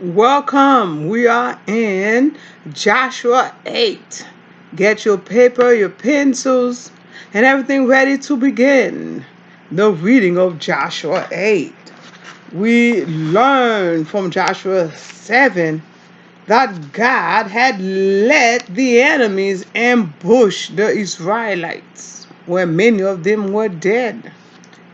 Welcome. We are in Joshua 8. Get your paper, your pencils, and everything ready to begin the reading of Joshua 8. We learn from Joshua 7 that God had let the enemies ambush the Israelites, where many of them were dead,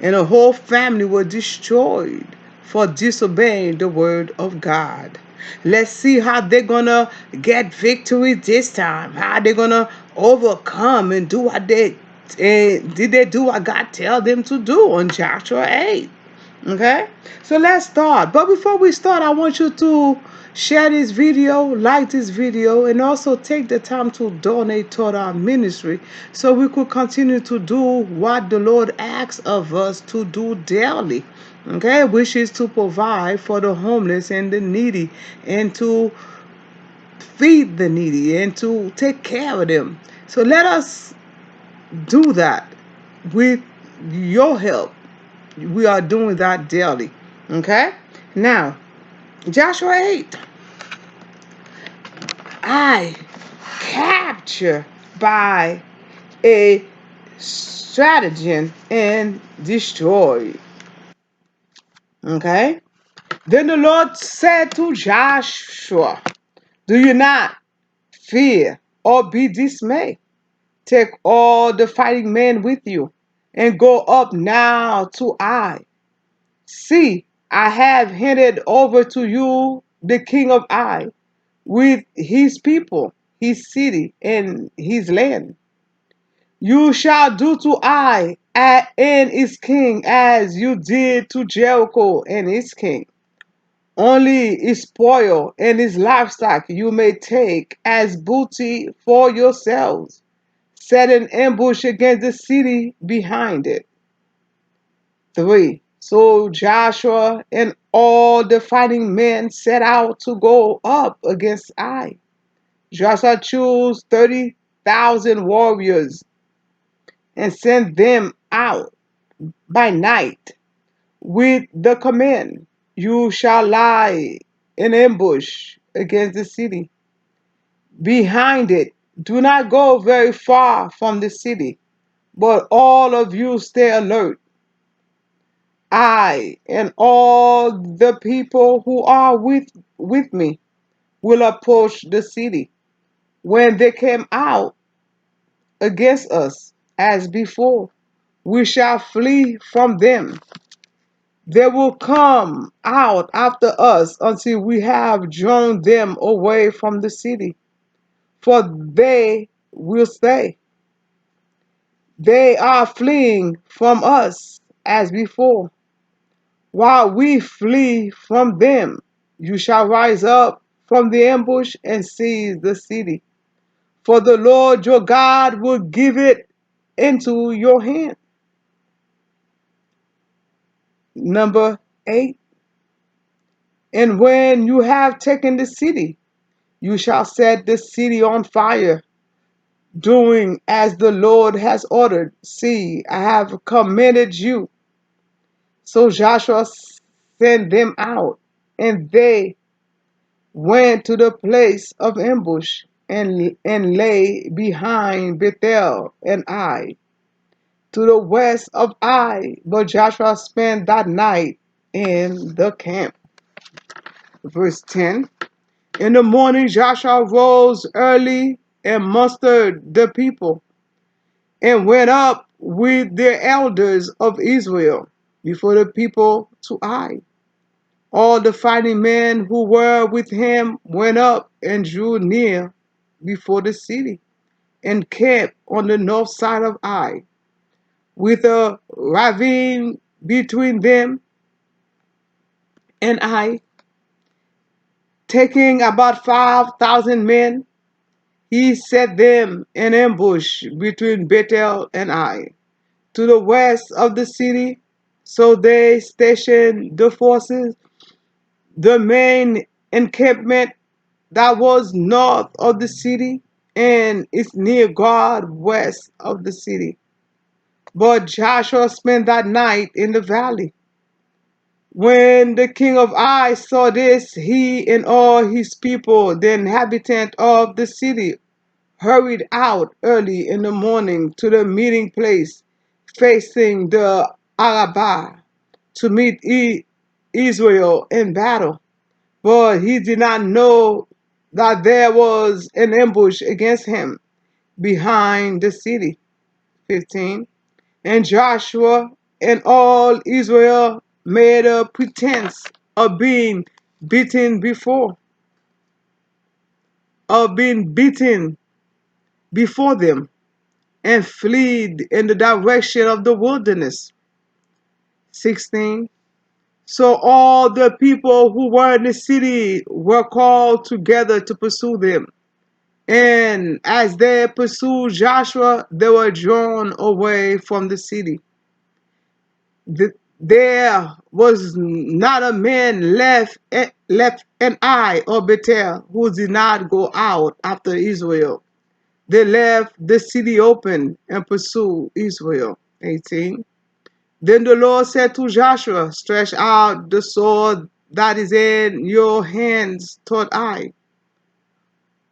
and a whole family were destroyed for disobeying the word of God. Let's see how they're gonna get victory this time. How they're gonna overcome and do what did they do what God tell them to do on Joshua 8. Okay, so let's start. But before we start, I want you to share this video, like this video, and also take the time to donate toward our ministry so we could continue to do what the Lord asks of us to do daily. Okay, which is to provide for the homeless and the needy, and to feed the needy, and to take care of them. So let us do that with your help. We are doing that daily. Okay? Now, Joshua 8. I capture by a stratagem and destroy. Okay? Then the Lord said to Joshua, do you not fear or be dismayed. Take all the fighting men with you and go up now to Ai. See, I have handed over to you the king of Ai with his people, his city, and his land. You shall do to Ai and its king as you did to Jericho and its king. Only its spoil and its livestock you may take as booty for yourselves. Set an ambush against the city behind it. 3. So Joshua and all the fighting men set out to go up against Ai. Joshua chose 30,000 warriors and sent them out by night with the command, you shall lie in ambush against the city. Behind it, do not go very far from the city, but all of you stay alert. I and all the people who are with me will approach the city. When they came out against us as before, we shall flee from them. They will come out after us until we have drawn them away from the city, for they will say, they are fleeing from us as before. While we flee from them, you shall rise up from the ambush and seize the city. For the Lord your God will give it into your hand. Number 8. And when you have taken the city, you shall set the city on fire, doing as the Lord has ordered. See, I have commanded you. So Joshua sent them out, and they went to the place of ambush and lay behind Bethel and Ai, to the west of Ai. But Joshua spent that night in the camp. Verse 10. In the morning Joshua rose early and mustered the people, and went up with the elders of Israel before the people to Ai. All the fighting men who were with him went up and drew near before the city, and camped on the north side of Ai, with a ravine between them and Ai. Taking about 5,000 men, he set them in ambush between Bethel and Ai, to the west of the city. So they stationed the forces. The main encampment that was north of the city, and is near God west of the city. But Joshua spent that night in the valley. When the king of Ai saw this, he and all his people, the inhabitant of the city, hurried out early in the morning to the meeting place facing the Arabah to meet Israel in battle. But he did not know that there was an ambush against him behind the city. 15. And Joshua and all Israel made a pretense of being beaten before, of being beaten before them, and fled in the direction of the wilderness. 16. So all the people who were in the city were called together to pursue them. And as they pursued Joshua, they were drawn away from the city. There was not a man left an Ai or Bethel who did not go out after Israel. They left the city open and pursued Israel. 18. Then the Lord said to Joshua, stretch out the sword that is in your hands toward Ai,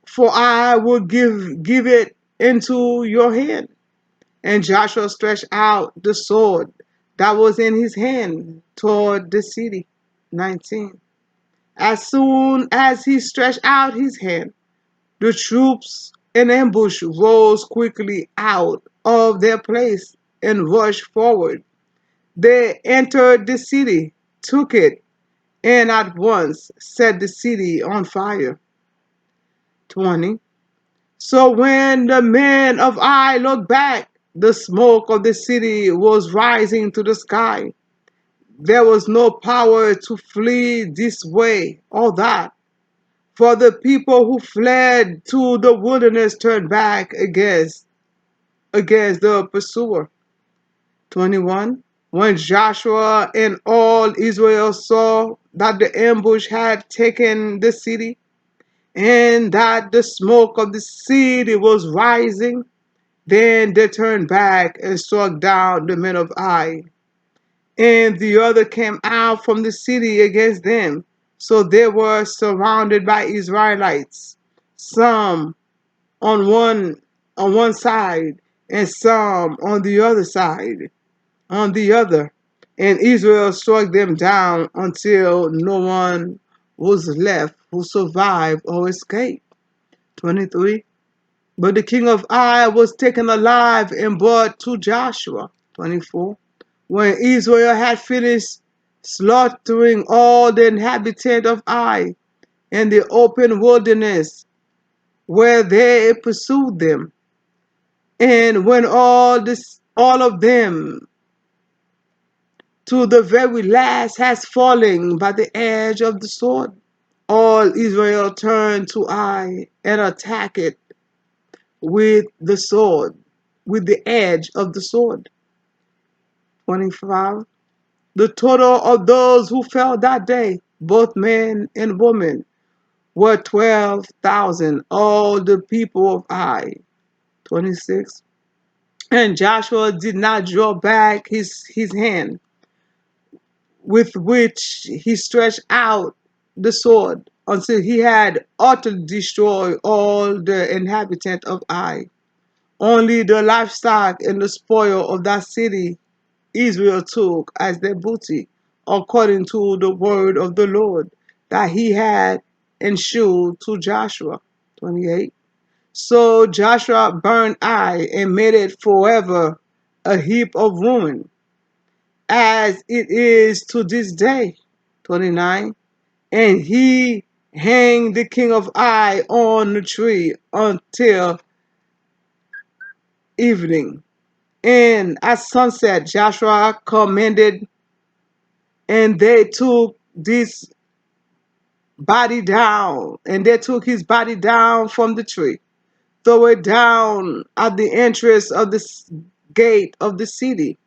for I will give it into your hand. And Joshua stretched out the sword that was in his hand toward the city. 19. As soon as he stretched out his hand, the troops in ambush rose quickly out of their place and rushed forward. They entered the city, took it, and at once set the city on fire. 20. So when the men of Ai looked back, the smoke of the city was rising to the sky. There was no power to flee this way or that, for the people who fled to the wilderness turned back against the pursuer. 21. When Joshua and all Israel saw that the ambush had taken the city, and that the smoke of the city was rising, then they turned back and struck down the men of Ai. And the other came out from the city against them. So they were surrounded by Israelites, some on one side and some on the other. And Israel struck them down until no one was left who survived or escaped. 23. But the king of Ai was taken alive and brought to Joshua. 24. When Israel had finished slaughtering all the inhabitants of Ai in the open wilderness where they pursued them, and when all of them to the very last has fallen by the edge of the sword, all Israel turned to Ai and attacked it with the sword, with the edge of the sword. 25. The total of those who fell that day, both men and women, were 12,000, all the people of Ai. 26. And Joshua did not draw back his hand with which he stretched out the sword until he had utterly destroyed all the inhabitants of Ai. Only the livestock and the spoil of that city Israel took as their booty, according to the word of the Lord that he had enshrined to Joshua. 28. So Joshua burned Ai and made it forever a heap of ruin, as it is to this day. 29. And he hanged the king of Ai on the tree until evening. And at sunset, Joshua commanded, and they took this body down, and they took his body down from the tree, threw it down at the entrance of the gate of the city,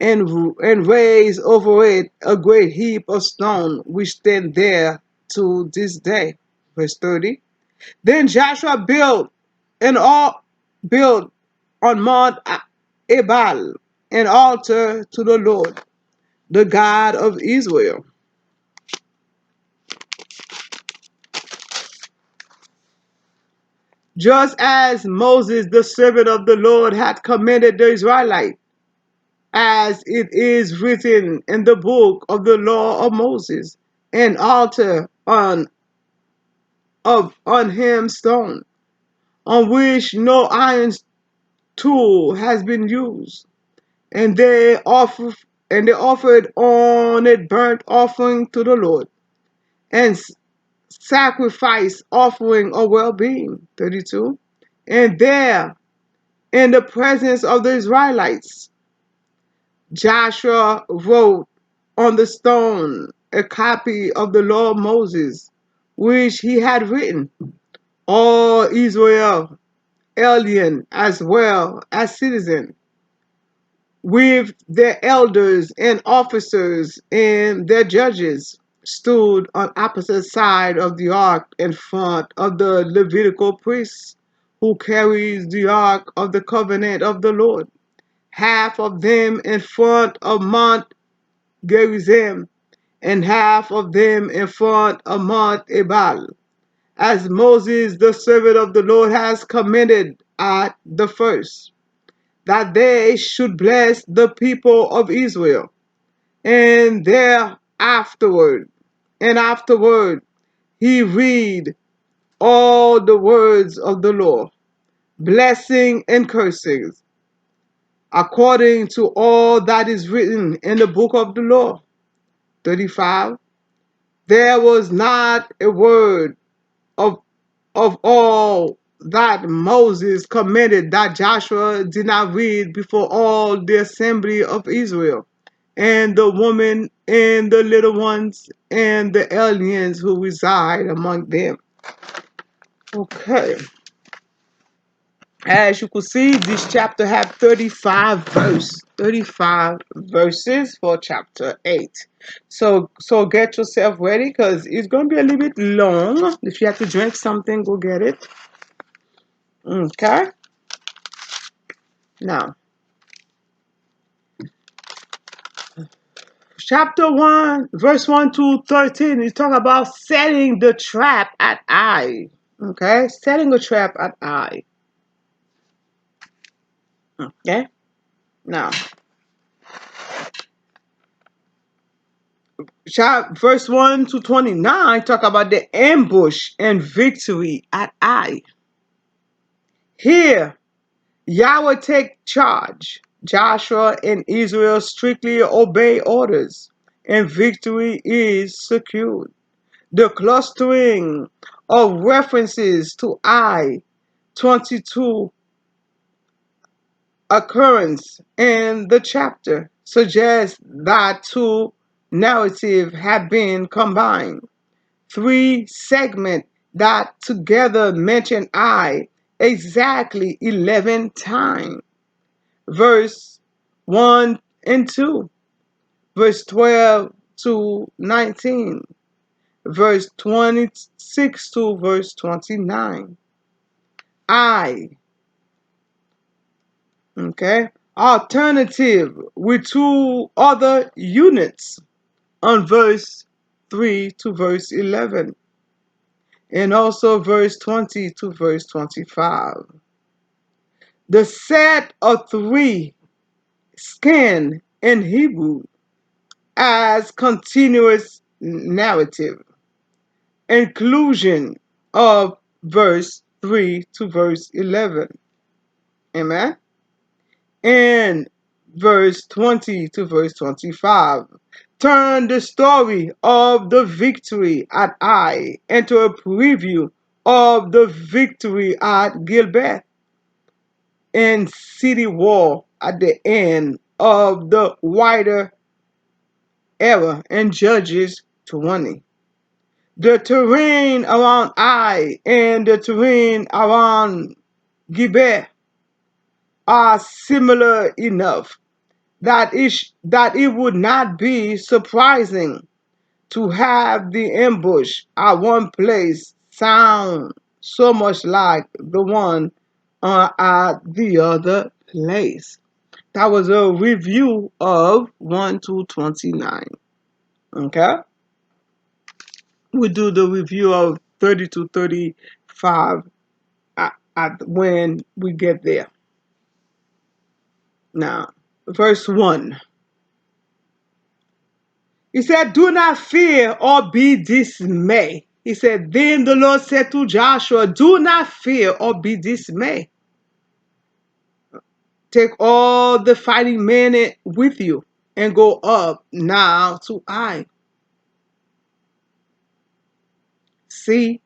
and raised over it a great heap of stone, which stand there to this day. Verse 30. Then Joshua built on Mount Ebal an altar to the Lord, the God of Israel. just as Moses, the servant of the Lord, had commanded the Israelites, as it is written in the book of the law of Moses, an altar on him stone, on which no iron tool has been used, and they offered on it burnt offering to the Lord, and sacrifice offering of well-being. 32. And there, in the presence of the Israelites, Joshua wrote on the stone a copy of the law of Moses, which he had written. All Israel, alien as well as citizen, with their elders and officers and their judges, stood on opposite side of the ark in front of the Levitical priests who carries the ark of the covenant of the Lord, half of them in front of Mount Gerizim, and half of them in front of Mount Ebal, as Moses the servant of the Lord has commanded at the first, that they should bless the people of Israel. And afterward he read all the words of the law, blessing and cursing, according to all that is written in the book of the law. 35. There was not a word of all that Moses commanded that Joshua did not read before all the assembly of Israel, and the women and the little ones and the aliens who reside among them. Okay. As you can see, this chapter have 35 verses for chapter 8. So get yourself ready because it's going to be a little bit long. If you have to drink something, go get it. Okay. Now, chapter 1, verse 1 to 13, we talk about setting the trap at Ai. Okay, setting a trap at Ai. Okay, now, verse 1 to 29 talk about the ambush and victory at Ai. Here, Yahweh take charge. Joshua and Israel strictly obey orders, and victory is secured. The clustering of references to I 22 occurrence in the chapter suggests that two narratives have been combined. Three segments that together mention I exactly 11 times. Verse 1 and 2, verse 12 to 19, verse 26 to verse 29. I, okay, alternative with two other units on verse 3 to verse 11, and also verse 20 to verse 25. The set of three scan in Hebrew as continuous narrative. Inclusion of verse 3 to verse 11. Amen. And verse 20 to verse 25. Turn the story of the victory at Ai into a preview of the victory at Gilbert and city wall at the end of the wider era in Judges 20. The terrain around Ai and the terrain around Gibeh are similar enough that it would not be surprising to have the ambush at one place sound so much like the one at the other place. That was a review of 1 to 29. Okay? We do the review of 30 to 35 when we get there. Now, verse 1. He said, "Do not fear or be dismayed." He said, "Then the Lord said to Joshua, do not fear or be dismayed. Take all the fighting men with you and go up now to Ai. See,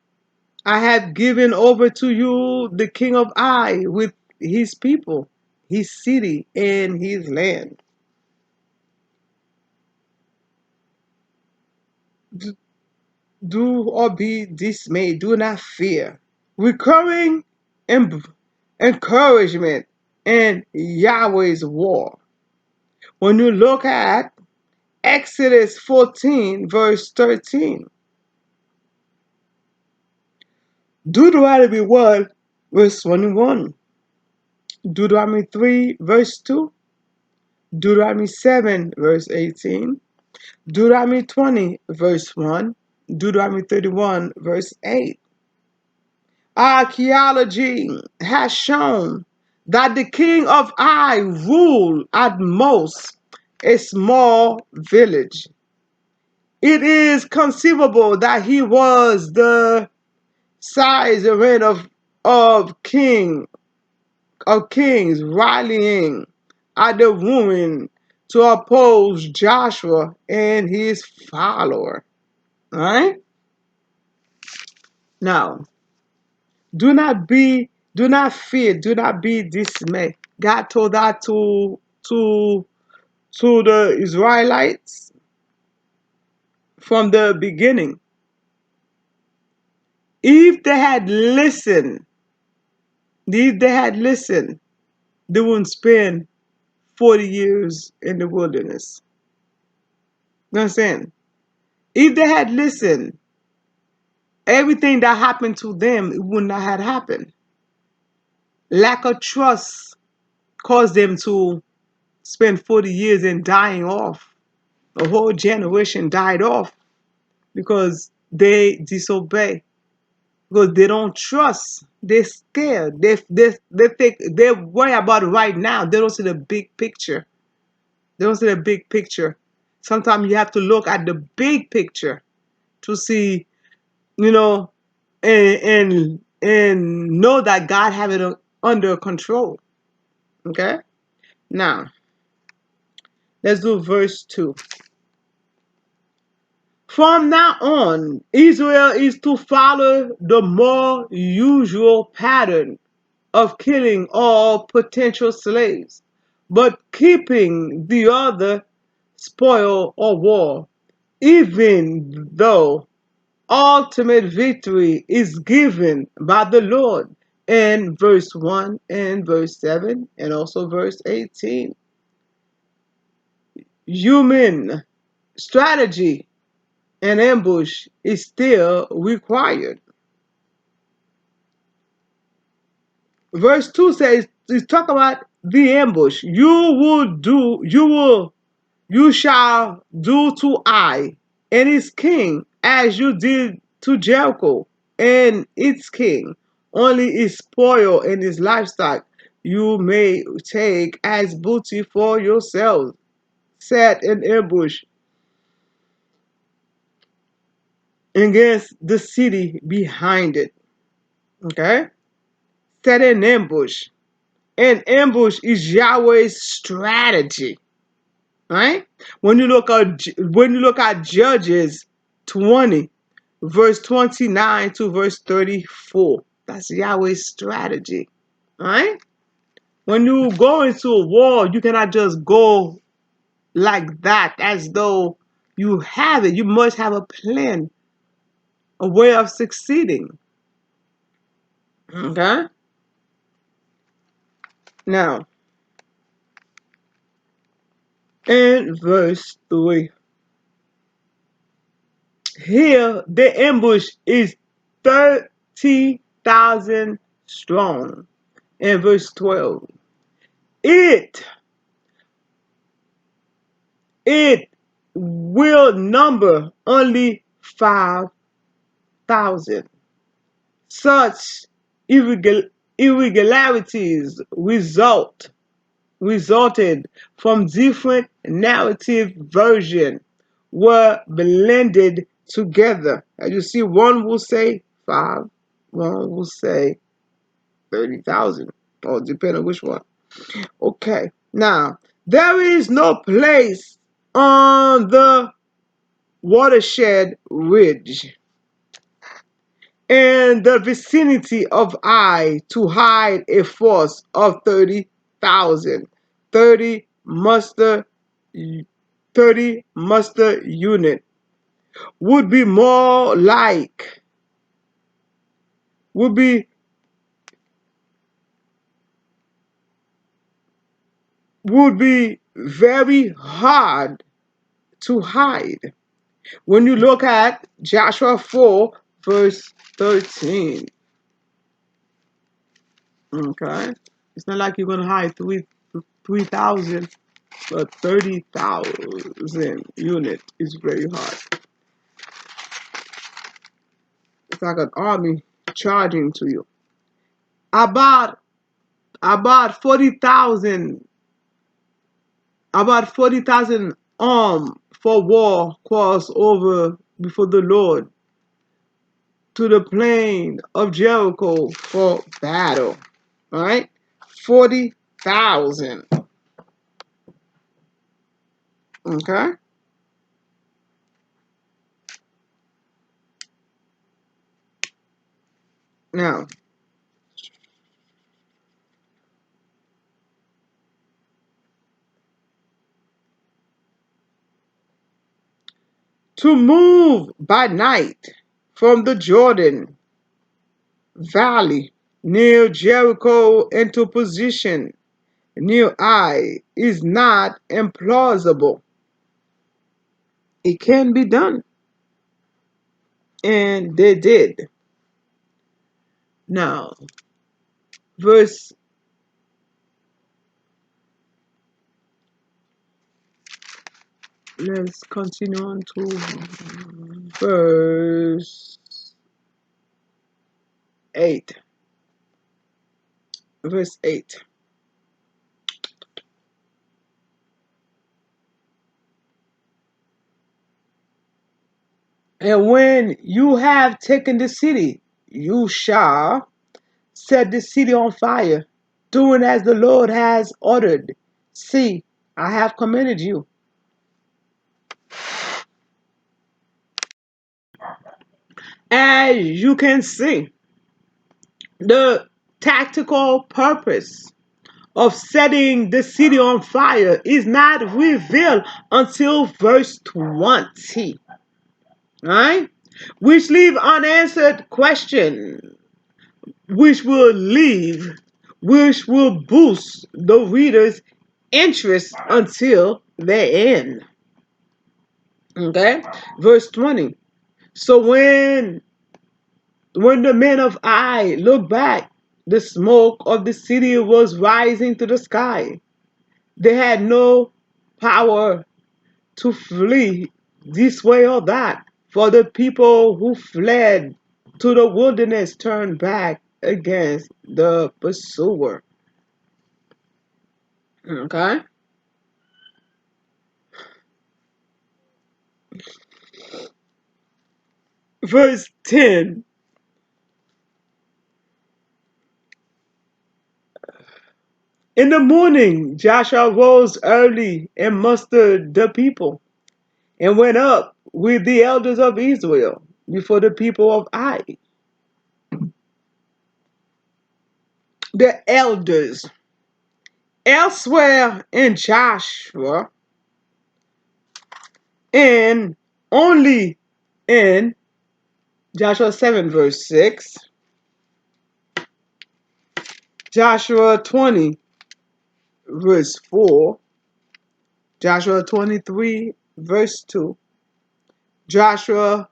I have given over to you the king of Ai with his people, his city, and his land. Do or be dismayed. Do not fear." Recurring encouragement in Yahweh's war. When you look at Exodus 14, verse 13, Deuteronomy 1, verse 21, Deuteronomy 3, verse 2, Deuteronomy 7, verse 18, Deuteronomy 20, verse 1, Deuteronomy 31, verse 8. Archaeology has shown that the king of Ai ruled at most a small village. It is conceivable that he was the size and reign of kings rallying at the ruin to oppose Joshua and his follower. All right? Now, do not fear, do not be dismayed. God told that to the Israelites from the beginning. If they had listened, if they had listened, they wouldn't spend 40 years in the wilderness. You know what I'm saying? If they had listened, everything that happened to them, it would not have happened. Lack of trust caused them to spend 40 years and dying off. A whole generation died off because they disobey. Because they don't trust. They're scared. They think they worry about it right now. They don't see the big picture. They don't see the big picture. Sometimes you have to look at the big picture to see, you know, and know that God have it under control. Okay? Now, let's do verse 2. From now on, Israel is to follow the more usual pattern of killing all potential slaves, but keeping the other spoil or war, even though ultimate victory is given by the Lord in verse 1 and verse 7 and also verse 18. Human strategy and ambush is still required. Verse 2 says, to talk about the ambush. You shall do to Ai and its king as you did to Jericho and its king. Only its spoil and its livestock you may take as booty for yourselves. Set an ambush against the city behind it. Okay? Set an ambush. An ambush is Yahweh's strategy. Right? When you look at Judges 20, verse 29 to verse 34, that's Yahweh's strategy. Right? When you go into a war, you cannot just go like that as though you have it. You must have a plan, a way of succeeding. Okay? Now, in verse 3, here the ambush is 30,000 strong. In verse 12, it it will number only 5,000. Such irregular irregularities resulted from different narrative versions were blended together. As you see, one will say 5, one will say 30,000, or depending on which one. Okay, now there is no place on the watershed ridge in the vicinity of Ai to hide a force of 30,000. 30 muster 30 muster unit would be more like would be would be very hard to hide. When you look at Joshua 4 verse 13, okay, it's not like you're gonna hide 3,000, but 30,000 unit is very hard. It's like an army charging to you. About about 40,000 about 40,000 armed for war crossed over before the Lord to the plain of Jericho for battle. All right, 40,000. Okay. Now, to move by night from the Jordan Valley near Jericho into position near Ai is not implausible. It can be done, and they did. Now, verse let's continue on to verse 8. Verse 8. And when you have taken the city, you shall set the city on fire, doing as the Lord has ordered. See, I have commanded you. As you can see, the tactical purpose of setting the city on fire is not revealed until verse 20. Right? Which leave unanswered question, which will boost the reader's interest until the end. Okay? Verse 20. So when the men of Ai looked back, the smoke of the city was rising to the sky. They had no power to flee this way or that, for the people who fled to the wilderness turned back against the pursuer. Okay? Verse 10. In the morning, Joshua rose early and mustered the people and went up with the elders of Israel before the people of Ai. The elders. Elsewhere in Joshua, and only in Joshua 7, verse 6, Joshua 20, verse 4, Joshua 23, verse 2, Joshua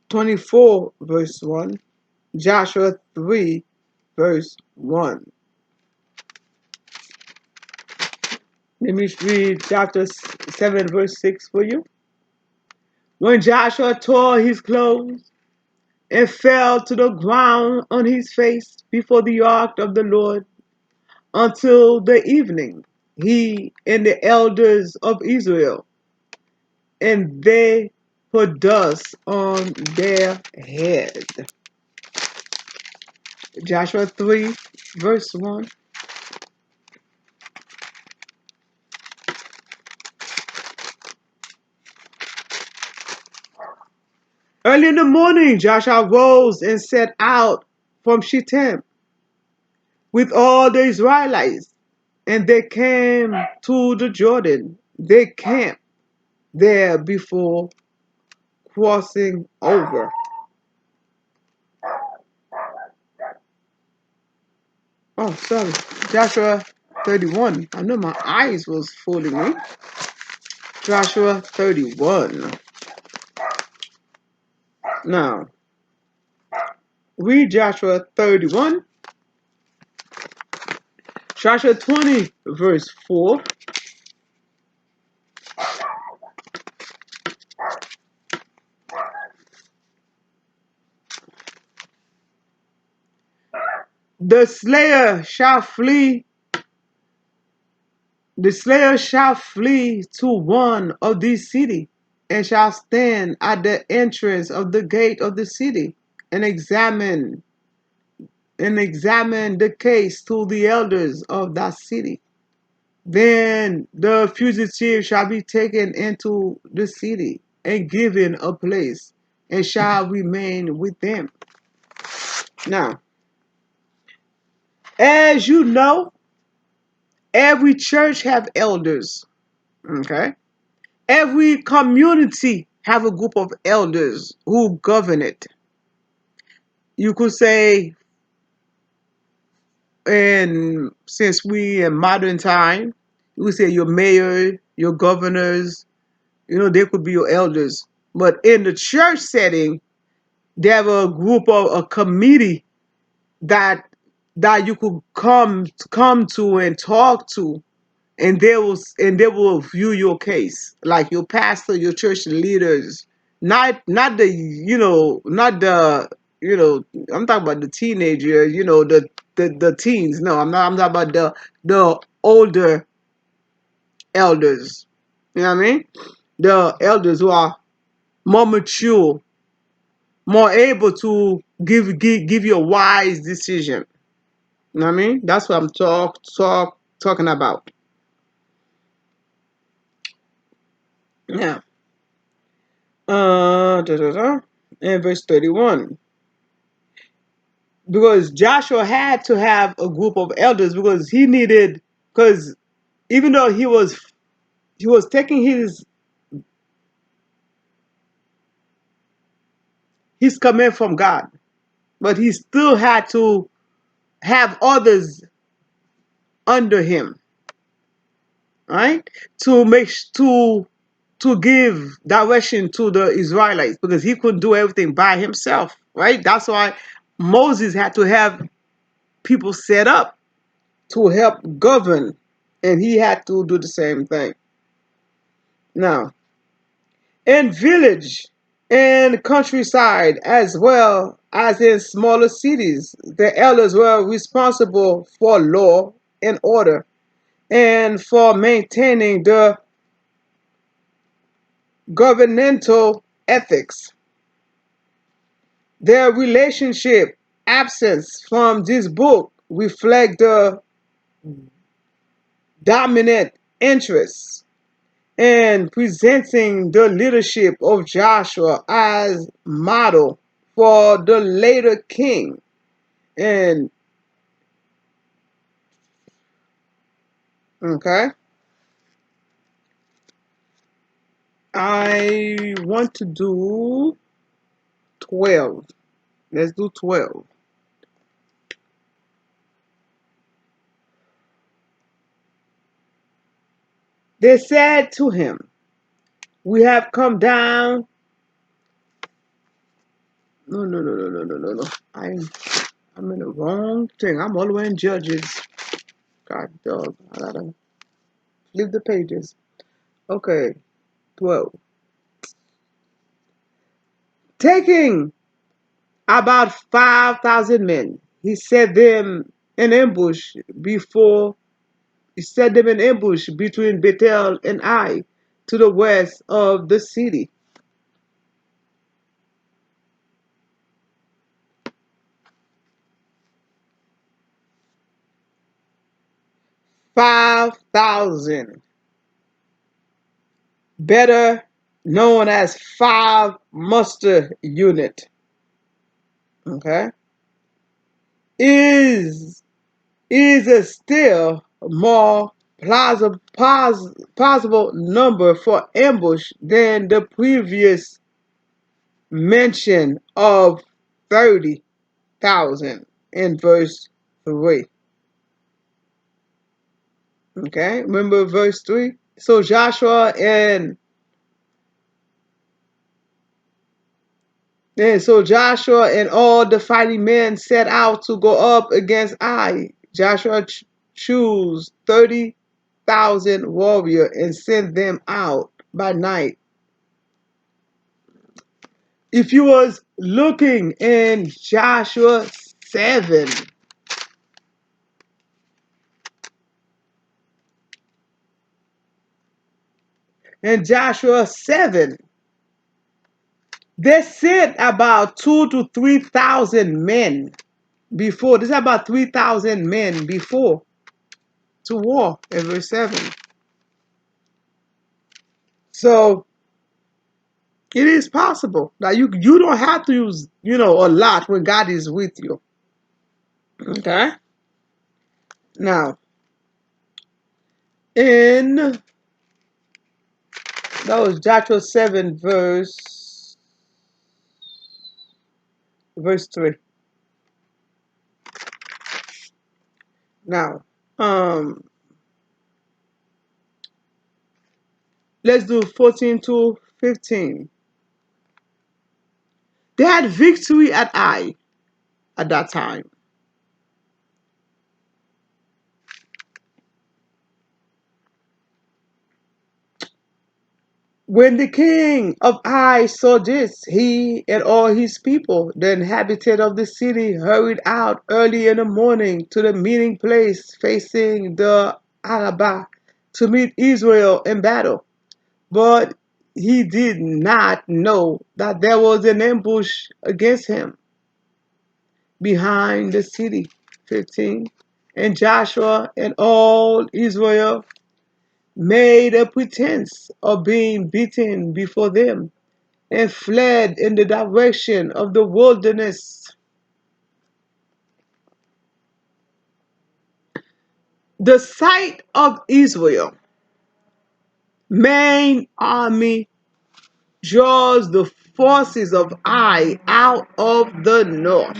24, verse 1, Joshua 3, verse 1. Let me read chapter 7, verse 6 for you. When Joshua tore his clothes and fell to the ground on his face before the ark of the Lord until the evening, he and the elders of Israel, and they put dust on their head. Joshua 3, verse 1. Early in the morning, Joshua rose and set out from Shittim with all the Israelites, and they came to the Jordan. They camped there before crossing over. Oh, sorry. Joshua 31. I know my eyes was fooling me. Joshua 31. Now, read Joshua 31. Joshua 20, verse 4. The slayer shall flee. The slayer shall flee to one of these cities, and shall stand at the entrance of the gate of the city, and examine the case to the elders of that city. Then the fugitive shall be taken into the city and given a place, and shall remain with them. Now, as you know, every church have elders. Okay? Every community have a group of elders who govern it. You could say, and since we in modern time, you would say your mayor, your governors, they could be your elders. But in the church setting, they have a group of a committee that you could come to and talk to, and they will view your case, like your pastor, your church leaders, not the not the I'm talking about the teenager, the teens. No, I'm talking about the older elders. You know what I mean? The elders who are more mature, more able to give you a wise decision. You know what I mean? That's what I'm talking about. Yeah. In verse 31. Because Joshua had to have a group of elders because because even though he was taking his command from God, but he still had to have others under him, right? To make to give direction to the Israelites because he couldn't do everything by himself, right? That's why Moses had to have people set up to help govern, and he had to do the same thing. Now, in village and countryside as well as in smaller cities, the elders were responsible for law and order and for maintaining the governmental ethics. Their relationship absence from this book reflect the dominant interests and presenting the leadership of Joshua as model for the later king. And okay, I want to do 12. Let's do 12. They said to him, "We have come down." No, no, no, no, no, no, no, no. I'm in the wrong thing. I'm all the way in Judges. God dog. I gotta flip the pages. Okay, 12. Taking about 5,000 men. He set them in ambush before He set them in ambush between Bethel and Ai to the west of the city. 5,000, better known as five muster unit, okay, is a still more possible number for ambush than the previous mention of 30,000 in verse 3. Okay, remember verse 3? So Joshua and all the fighting men set out to go up against Ai. Joshua chose 30,000 warriors and sent them out by night. If you was looking in Joshua 7, in Joshua 7, they sent about 2 to 3,000 men before. This is about 3,000 men before to war in verse 7. So it is possible that you don't have to use a lot when God is with you. Okay. Now in that was Joshua 7 verse 3. Now let's do 14 to 15. They had victory at Ai at that time. When the king of Ai saw this, he and all his people, the inhabitant of the city, hurried out early in the morning to the meeting place facing the Arabah to meet Israel in battle. But he did not know that there was an ambush against him behind the city. 15. And Joshua and all Israel made a pretense of being beaten before them and fled in the direction of the wilderness. The sight of Israel main army draws the forces of Ai out of the north.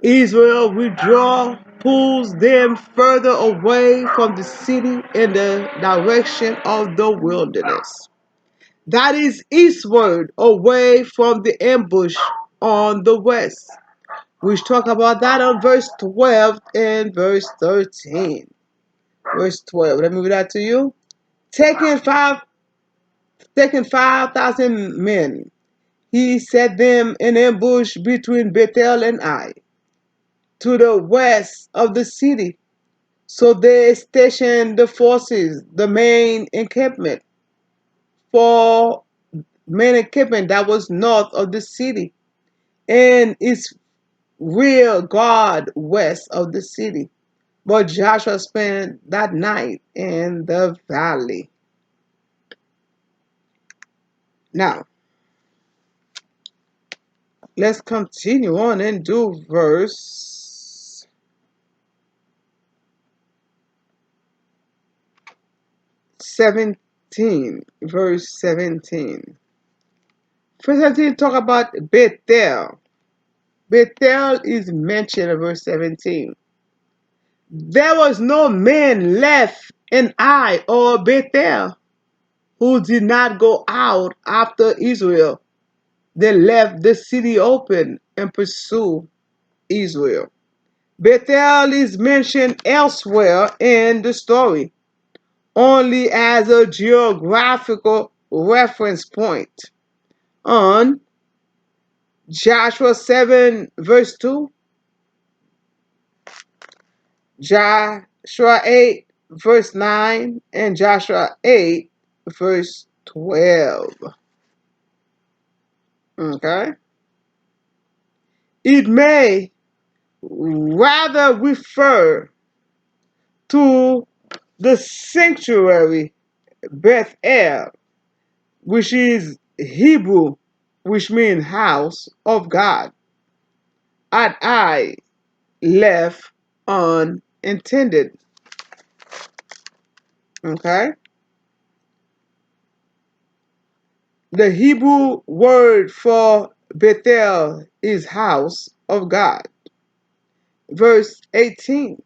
Israel withdraw pulls them further away from the city in the direction of the wilderness. That is eastward, away from the ambush on the west. We talk about that on verse 12 and verse 13. Verse 12. Let me read that to you. Taking 5,000 men, he set them in ambush between Bethel and Ai, to the west of the city. So they stationed the forces, the for main encampment that was north of the city, and its rear guard west of the city. But Joshua spent that night in the valley. Now, let's continue on and do verse 17. Verse 17. Verse 17 talk about Bethel. Bethel is mentioned in verse 17. There was no man left in Ai or Bethel who did not go out after Israel. They left the city open and pursue Israel. Bethel is mentioned elsewhere in the story, only as a geographical reference point on Joshua 7, verse 2. Joshua 8, verse 9. And Joshua 8, verse 12. Okay? It may rather refer to the sanctuary Bethel, which is Hebrew, which means house of God, at I left unintended. Okay? The Hebrew word for Bethel is house of God. Verse 18.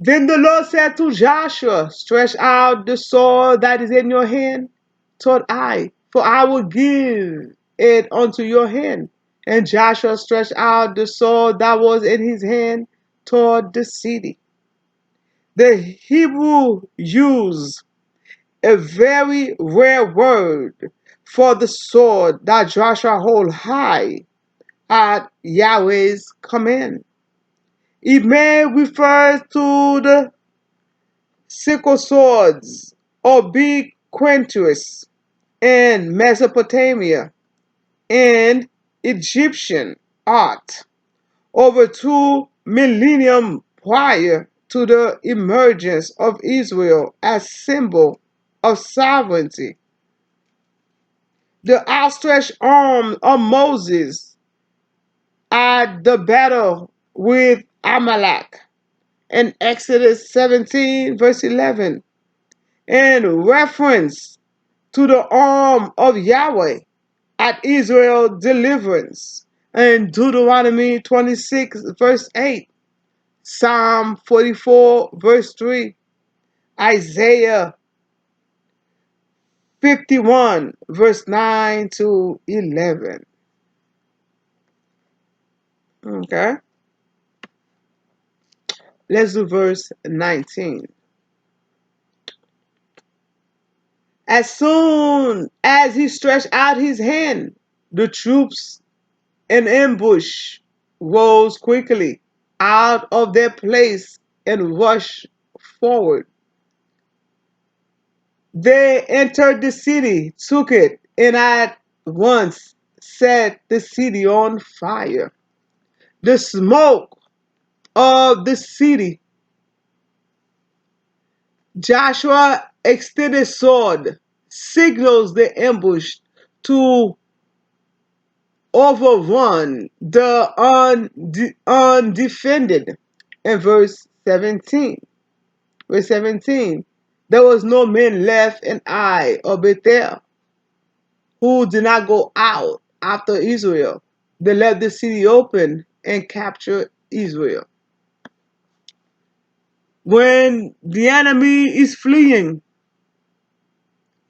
Then the Lord said to Joshua, stretch out the sword that is in your hand toward I, for I will give it unto your hand. And Joshua stretched out the sword that was in his hand toward the city. The Hebrew used a very rare word for the sword that Joshua hold high at Yahweh's command. It may refer to the sickle swords or big quintus in Mesopotamia and Egyptian art over 2 millennium prior to the emergence of Israel as symbol of sovereignty. The outstretched arm of Moses at the battle with Amalek in Exodus 17, verse 11, in reference to the arm of Yahweh at Israel's deliverance in Deuteronomy 26, verse 8, Psalm 44, verse 3, Isaiah 51, verse 9 to 11. Okay, let's do verse 19. As soon as he stretched out his hand, the troops in ambush rose quickly out of their place and rushed forward. They entered the city, took it, and at once set the city on fire. The smoke of the city. Joshua extended sword, signals the ambush to overrun the undefended. In verse 17. Verse 17. There was no man left in Ai or Bethel who did not go out after Israel. They left the city open and captured Israel. When the enemy is fleeing,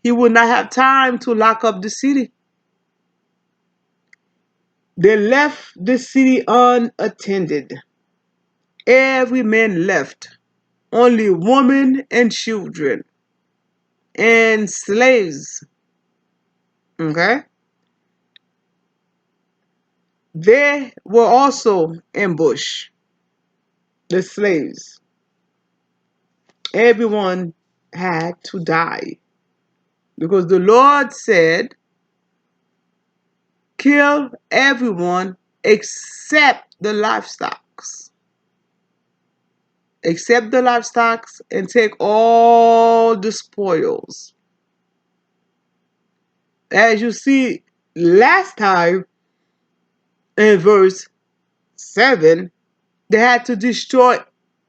he will not have time to lock up the city. They left the city unattended. Every man left. Only women and children and slaves. Okay? They were also ambushed. The slaves. Everyone had to die. Because the Lord said, kill everyone except the livestock. Except the livestock and take all the spoils. As you see last time in verse 7, they had to destroy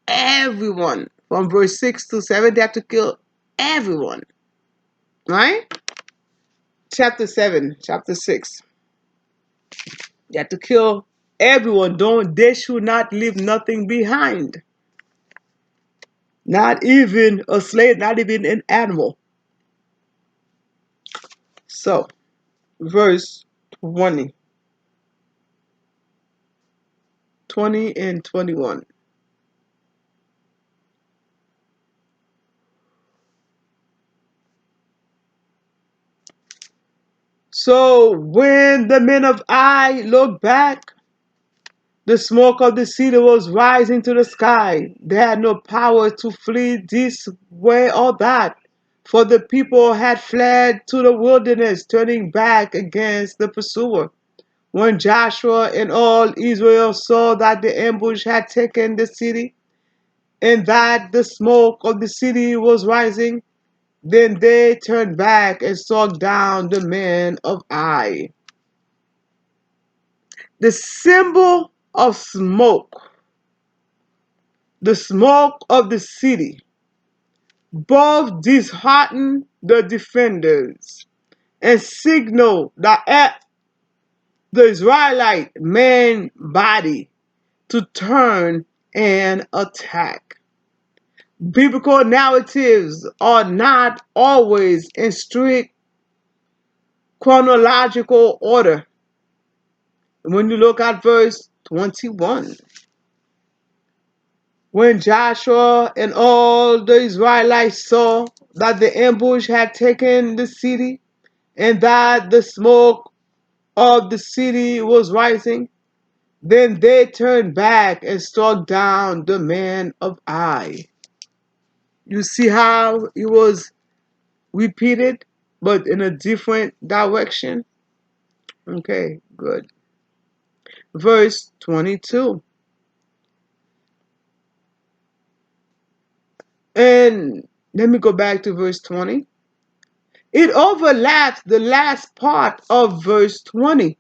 everyone. From verse 6 to 7, they had to kill everyone. Right? Chapter 7, chapter 6. They had to kill everyone. They should not leave nothing behind. Not even a slave, not even an animal. So, verse 20. 20 and 21. So when the men of Ai looked back, the smoke of the city was rising to the sky. They had no power to flee this way or that, for the people had fled to the wilderness, turning back against the pursuer. When Joshua and all Israel saw that the ambush had taken the city, and that the smoke of the city was rising, then they turned back and struck down the men of Ai. The symbol of smoke, the smoke of the city, both disheartened the defenders and signaled the Israelite main body to turn and attack. Biblical narratives are not always in strict chronological order. When you look at verse 21, when Joshua and all the Israelites saw that the ambush had taken the city and that the smoke of the city was rising, then they turned back and struck down the men of Ai. You see how it was repeated, but in a different direction? Okay, good. Verse 22. And let me go back to verse 20. It overlaps the last part of verse 20,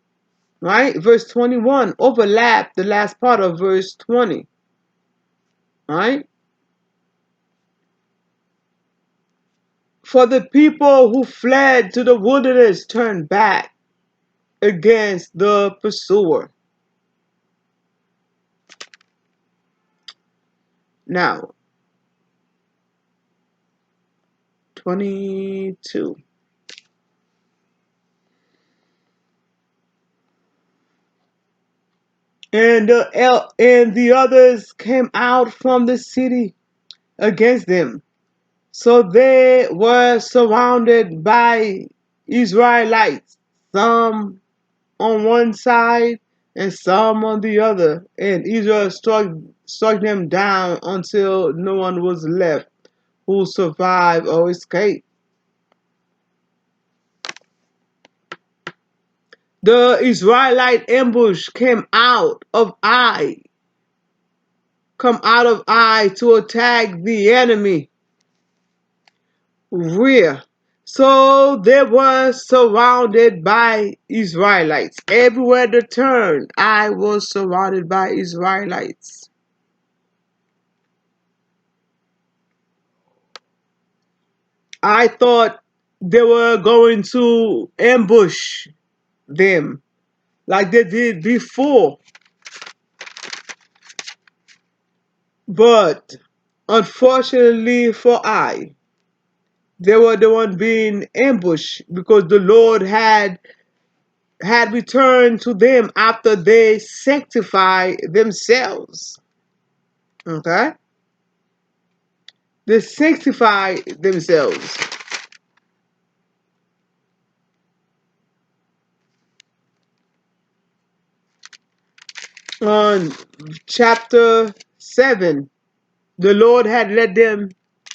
right? Verse 21 overlapped the last part of verse 20, right? For the people who fled to the wilderness turned back against the pursuer. Now, 22. And the others came out from the city against them. So they were surrounded by Israelites, some on one side and some on the other, and Israel struck them down until no one was left who survived or escaped. The Israelite ambush come out of Ai to attack the enemy rear. So they were surrounded by Israelites. Everywhere they turned, I was surrounded by Israelites. I thought they were going to ambush them like they did before. But unfortunately for I, they were the one being ambushed because the Lord had returned to them after they sanctified themselves. Okay? They sanctify themselves. On chapter 7, the Lord had led them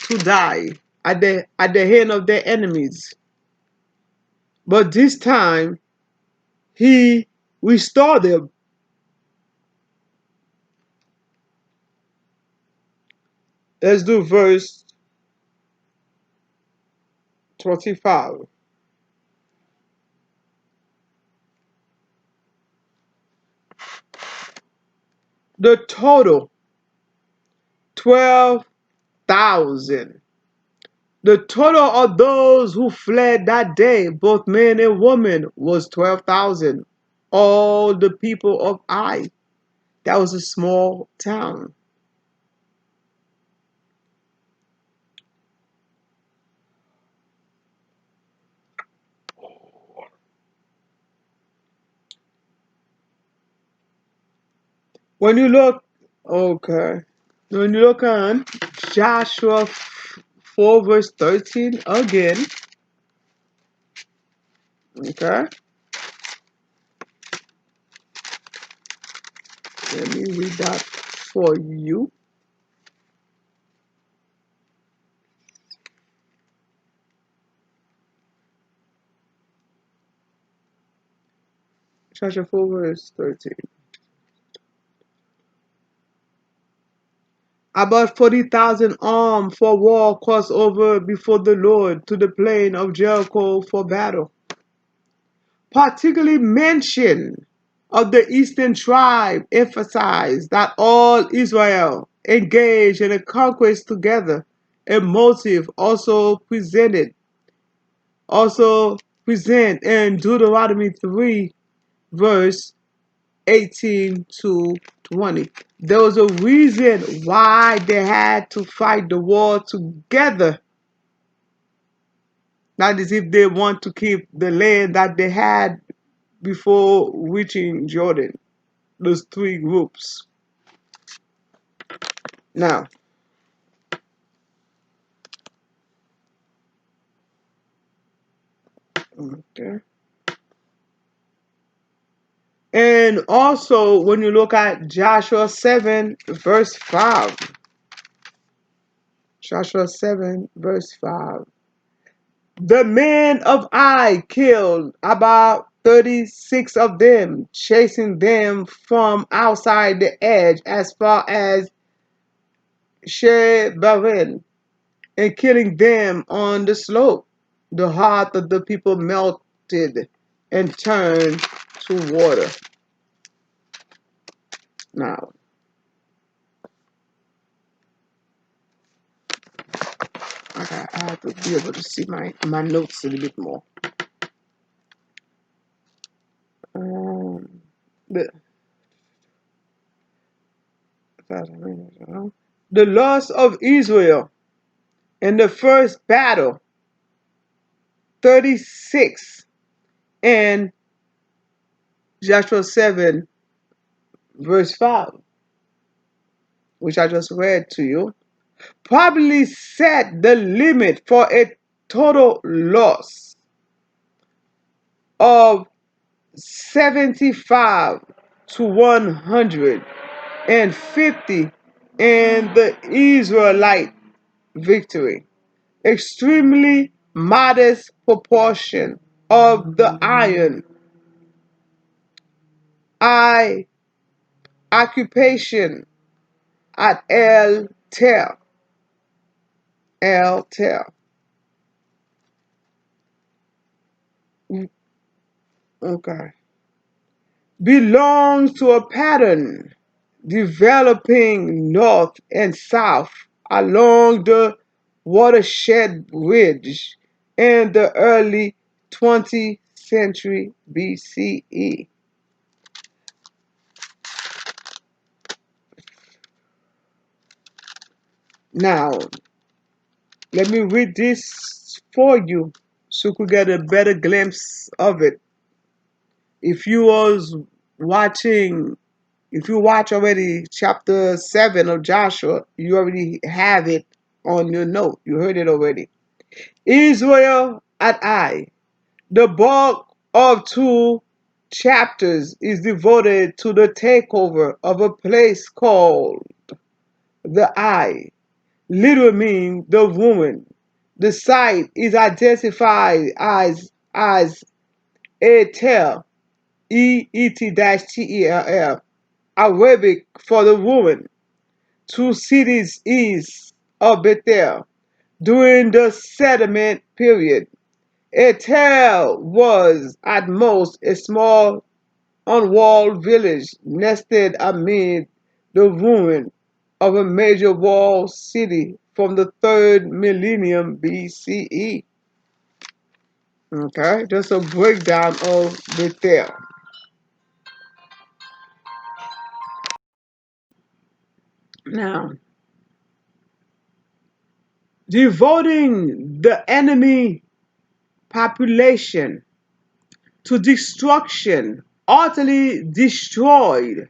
to die at the hand of their enemies. But this time, He restored them. Let's do verse 25. The total, 12,000. The total of those who fled that day, both men and women, was 12,000. All the people of Ai. That was a small town. When you look, okay, when you look on Joshua 4 verse 13 again, Okay? Let me read that for you. Chapter 4, verse 13. About 40,000 armed for war crossed over before the Lord to the plain of Jericho for battle. Particularly mention of the eastern tribe emphasized that all Israel engaged in a conquest together, a motive also present in Deuteronomy 3 verse 18 to 20. There was a reason why they had to fight the war together. Not as if they want to keep the land that they had before reaching Jordan. Those three groups. Now, okay. And also, when you look at Joshua 7, verse 5, Joshua 7, verse 5, the men of Ai killed about 36 of them, chasing them from outside the edge as far as Shebarim, and killing them on the slope. The heart of the people melted and turned to water. Now, I have to be able to see my notes a little bit more. Um, the, the loss of Israel in the first battle, 36, and Joshua 7, verse 5, which I just read to you, probably set the limit for a total loss of 75 to 150 in the Israelite victory. Extremely modest proportion of the iron I occupation at El Tel. El Tel. Okay. Belongs to a pattern developing north and south along the watershed ridge in the early 20th century BCE. Now, let me read this for you so you could get a better glimpse of it. If you was watching, if you watch already chapter 7 of Joshua, you already have it on your note. You heard it already. Israel at Ai. The bulk of 2 chapters is devoted to the takeover of a place called the Ai, literally means the ruin. The site is identified as Etel, E-E-T-T-E-L-L, Arabic for the ruin, 2 cities east of Bethel. During the settlement period, Etel was at most a small unwalled village nested amid the ruin of a major walled city from the 3rd millennium BCE. Okay, just a breakdown of Bethel. Now, devoting the enemy population to destruction, utterly destroyed.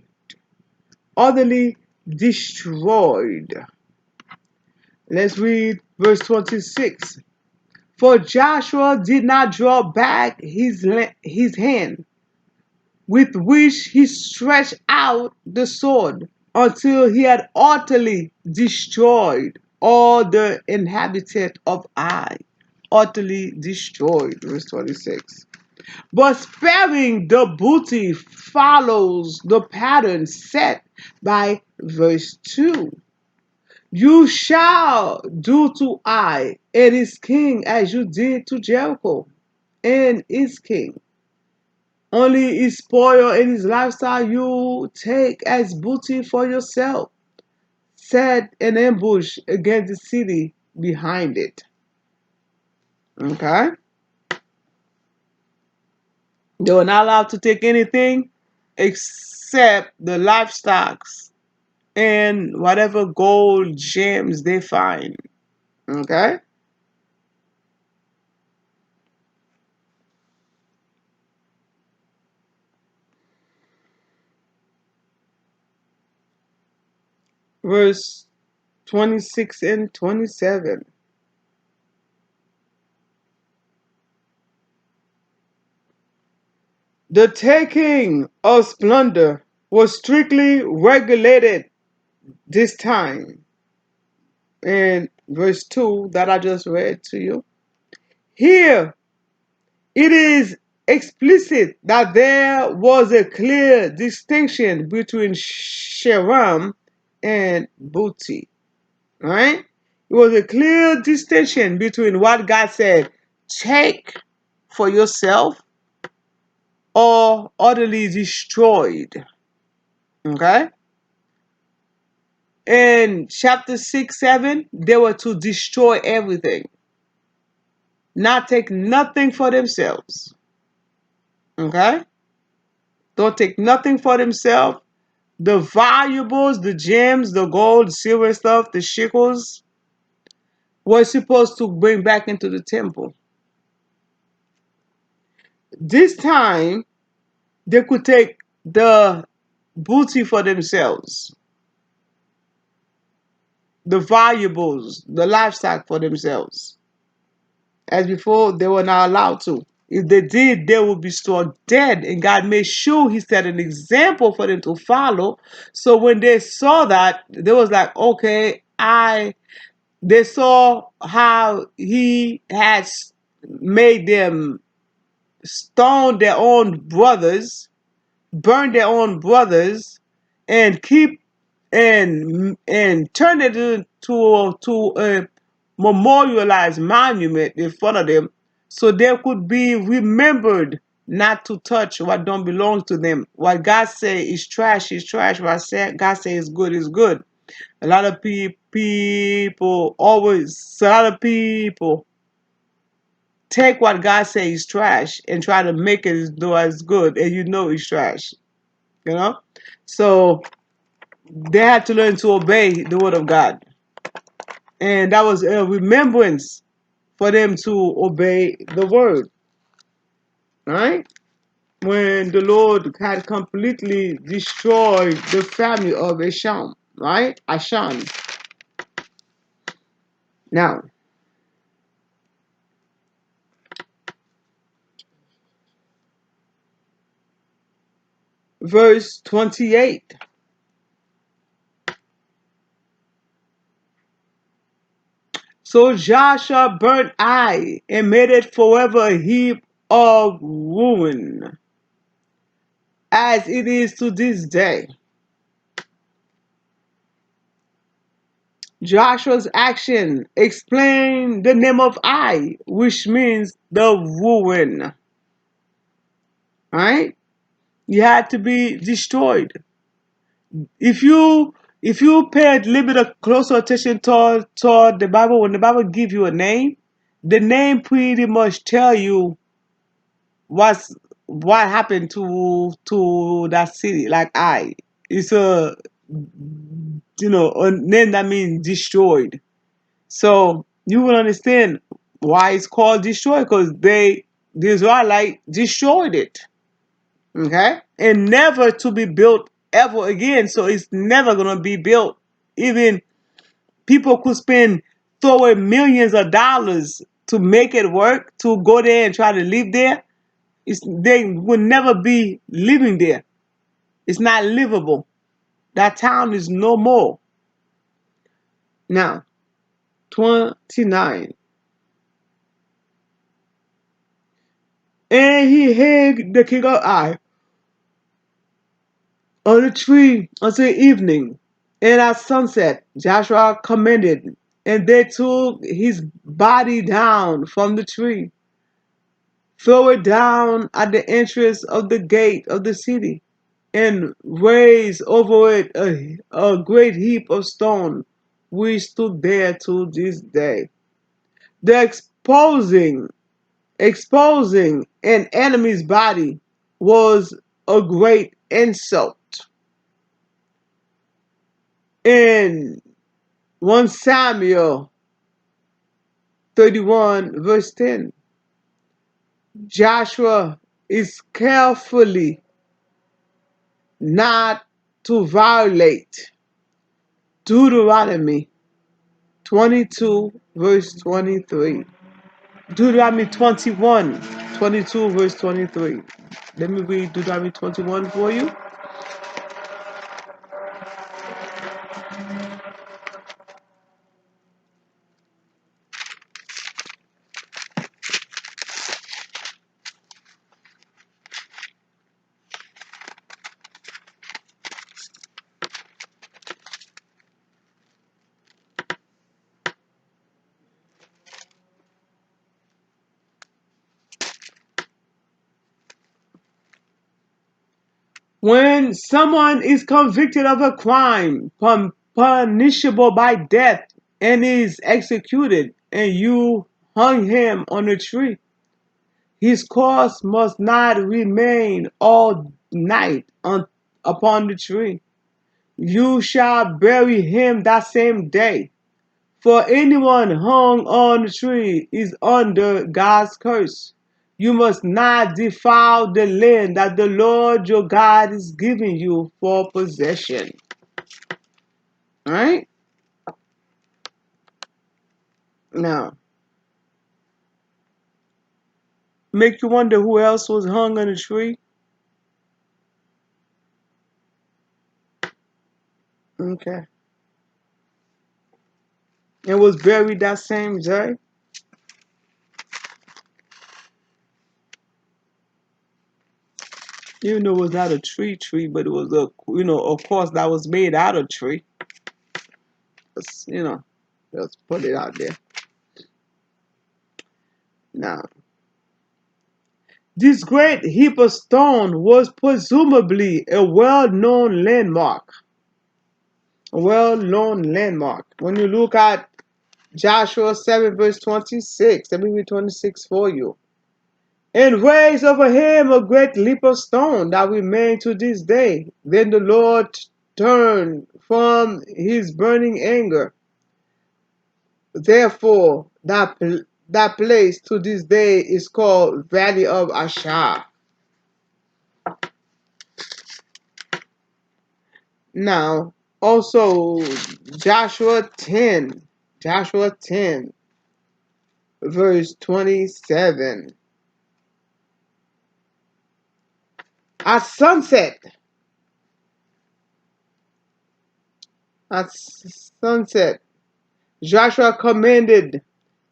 Let's read verse 26. For Joshua did not draw back his hand, with which he stretched out the sword, until he had utterly destroyed all the inhabitant of Ai. Utterly destroyed, verse 26. But sparing the booty follows the pattern set by verse 2. You shall do to Ai and his king as you did to Jericho and his king. Only his spoil and his lifestyle you take as booty for yourself. Set an ambush against the city behind it. Okay? They were not allowed to take anything except the livestock and whatever gold gems they find. Okay? Verse 26 and 27. The taking of plunder was strictly regulated this time. In verse 2 that I just read to you. Here it is explicit that there was a clear distinction between Sharam and booty. Right? It was a clear distinction between what God said, take for yourself or utterly destroyed. Okay? In chapter 6, 7, they were to destroy everything, not take nothing for themselves. Okay? Don't take nothing for themselves. The valuables, the gems, the gold, silver stuff, the shekels were supposed to bring back into the temple. This time, they could take the booty for themselves, the valuables, the livestock for themselves. As before, they were not allowed to. If they did, they would be struck dead. And God made sure He set an example for them to follow. So when they saw that, they was like, okay, they saw how He had made them stone their own brothers, burn their own brothers, and keep and turn it into a memorialized monument in front of them, so they could be remembered not to touch what don't belong to them. What God say is trash is trash. What God say is good. A lot of people always, a lot of people take what God say is trash and try to make it as though it's good, and you know it's trash. You know, so they had to learn to obey the word of God. And that was a remembrance for them to obey the word. Right? When the Lord had completely destroyed the family of Asham. Right? Ashan. Now, verse 28. So Joshua burnt Ai and made it forever a heap of ruin, as it is to this day. Joshua's action explained the name of Ai, which means the ruin. Right? You had to be destroyed. If you pay a little bit of closer attention toward the Bible, when the Bible give you a name, the name pretty much tell you what's what happened to that city. Like I, it's a name that means destroyed. So you will understand why it's called destroyed, because the Israelite destroyed it. Okay, and never to be built ever again. So it's never gonna be built. Even people could spend throw away millions of dollars to make it work, to go there and try to live there, they will never be living there. It's not livable. That town is no more. Now, 29. And he hanged the king of Ai on a tree until evening. And at sunset, Joshua commanded, and they took his body down from the tree, throw it down at the entrance of the gate of the city, and raised over it a great heap of stone, which stood there to this day. The exposing an enemy's body was a great insult. In 1 Samuel 31, verse 10, Joshua is carefully not to violate Deuteronomy 22, verse 23. Deuteronomy 21, 22, verse 23. Let me read Deuteronomy 21 for you. When someone is convicted of a crime punishable by death and is executed, and you hung him on a tree, his corpse must not remain all night upon the tree. You shall bury him that same day. For anyone hung on the tree is under God's curse. You must not defile the land that the Lord your God is giving you for possession. All right? Now, make you wonder who else was hung on the tree? Okay. And was buried that same day? Even though it was not a tree, but it was a course that was made out of tree. Just, just put it out there. Now, this great heap of stone was presumably a well-known landmark. A well-known landmark. When you look at Joshua 7 verse 26, let me read 26 for you. And raised over him a great heap of stone that remained to this day. Then the Lord turned from his burning anger. Therefore, that place to this day is called Valley of Ashar. Now, also Joshua 10, verse 27. At sunset, at sunset, Joshua commanded,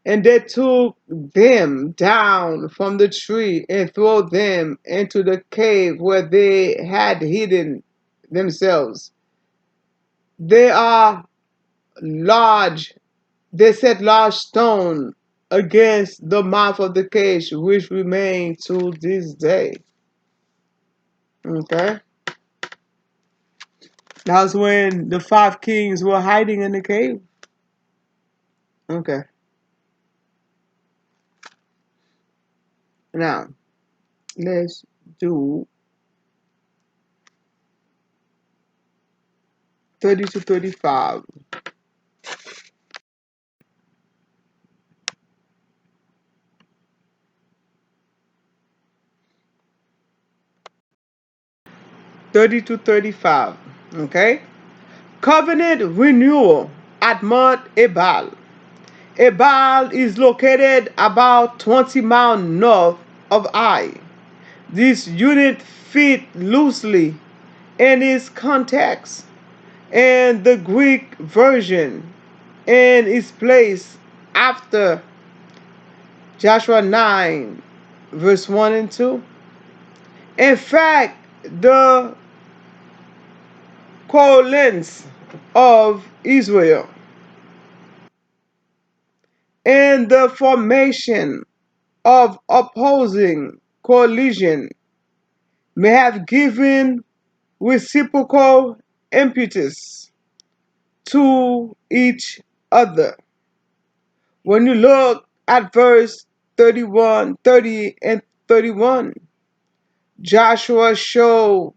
and they took them down from the tree and threw them into the cave where they had hidden themselves. They are large. They set large stone against the mouth of the cave, which remain to this day. Okay? That was when the 5 kings were hiding in the cave. Okay. Now, let's do 30 to 35. 30 to 35. Okay? Covenant renewal at Mount Ebal. Ebal is located about 20 miles north of Ai. This unit fit loosely in its context and the Greek version and is placed after Joshua 9 verse 1 and 2. In fact, the coalescence of Israel and the formation of opposing coalition may have given reciprocal impetus to each other. When you look at verse 31, 30, and 31, Joshua shows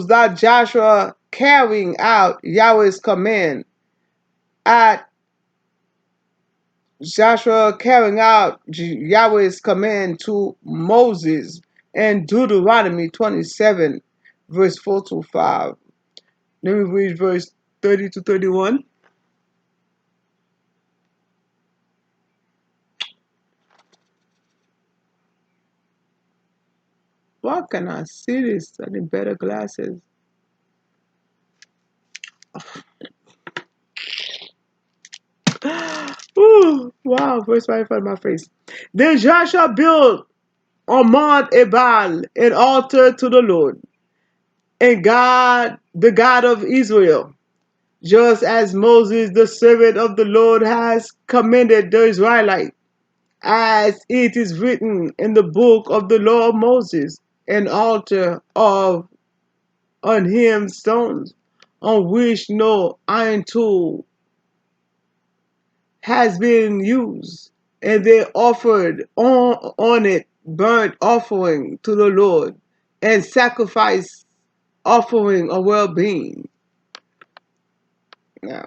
that Joshua carrying out Yahweh's command at Joshua carrying out Yahweh's command to Moses in Deuteronomy 27, verse 4 to 5. Let me read verse 30 to 31. Why can I see this? I need better glasses. Ooh, wow, verse 5 in front of my face. Then Joshua built on Mount Ebal an altar to the Lord, and God, the God of Israel, just as Moses, the servant of the Lord, has commanded the Israelites, as it is written in the book of the law of Moses, an altar of unhinged stones, on which no iron tool has been used, and they offered on it burnt offering to the Lord, and sacrifice offering of well-being. Now,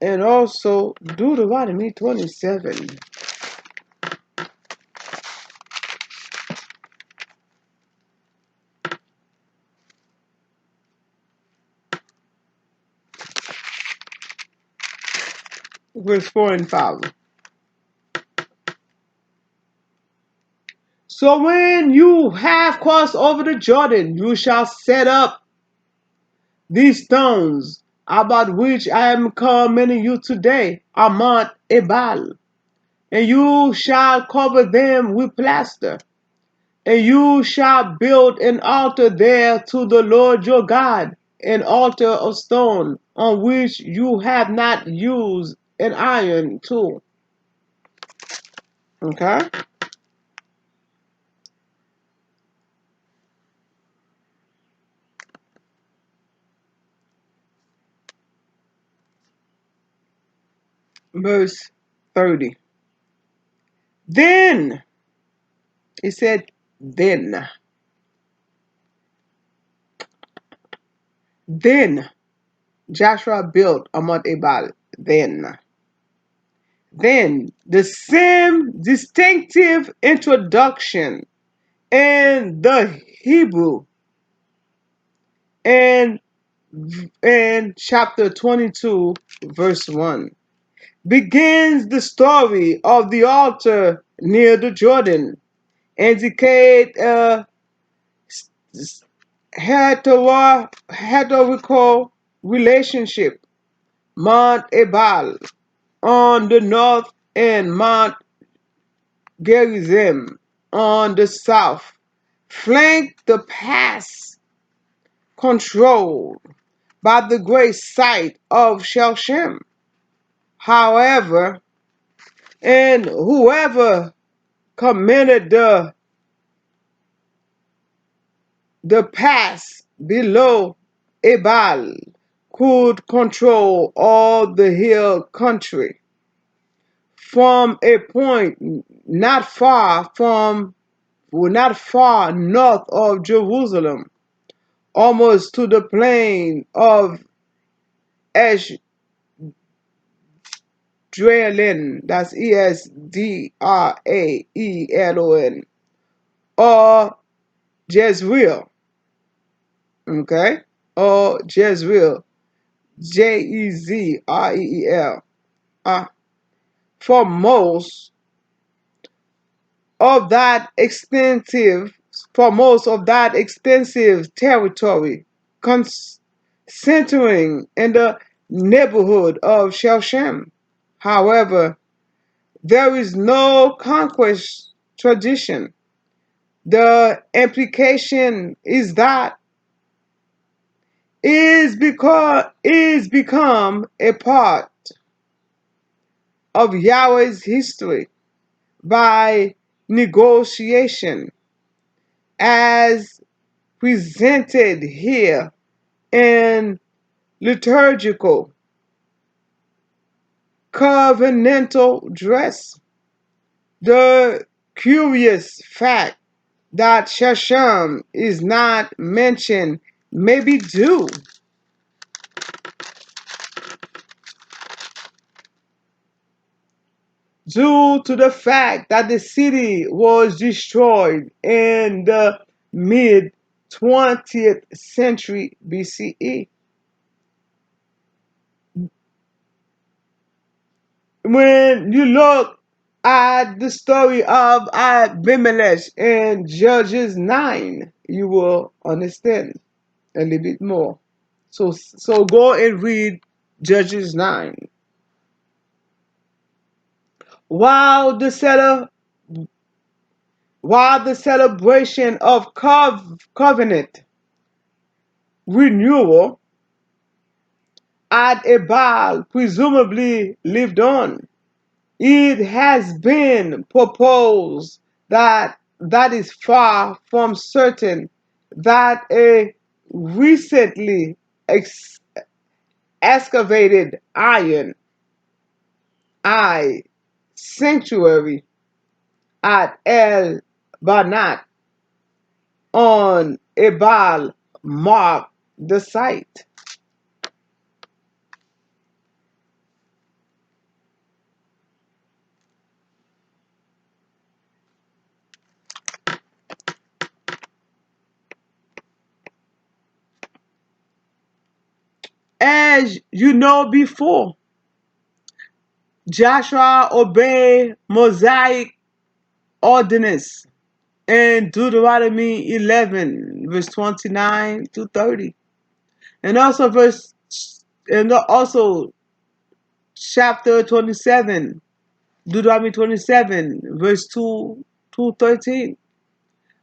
and also Deuteronomy 27, verse 4 and 5. So when you have crossed over the Jordan, you shall set up these stones about which I am commanding you today on Mount Ebal, and you shall cover them with plaster. And you shall build an altar there to the Lord your God, an altar of stone on which you have not used an iron tool. Okay? Verse 30. Then, it said, then Joshua built on Mount Ebal. Then the same distinctive introduction in the Hebrew and in chapter 22, verse 1, begins the story of the altar near the Jordan, indicate a heterological relationship. Mount Ebal on the north and Mount Gerizim on the south flank the pass controlled by the great site of Shelshem. However, and whoever committed the pass below Ebal could control all the hill country from a point not far north of Jerusalem, almost to the plain of Esdraelon, that's Esdraelon, or Jezreel, okay, or Jezreel. Jezreel. Uh, for that extensive, for most of that extensive territory, centering in the neighborhood of Shechem. However, there is no conquest tradition. The implication is that is become a part of Yahweh's history by negotiation as presented here in liturgical covenantal dress. The curious fact that Shechem is not mentioned may be due to the fact that the city was destroyed in the mid 20th century BCE. When you look at the story of Abimelech in Judges 9, you will understand a little bit more. So go and read Judges 9. While the celebration of covenant renewal at Ebal presumably lived on, it has been proposed that is far from certain that a recently excavated iron eye sanctuary at El Banat on Ebal marked the site. As you know before, Joshua obeyed Mosaic ordinance in Deuteronomy 11, verse 29 to 30. And also chapter 27, Deuteronomy 27, verse 2 to 13.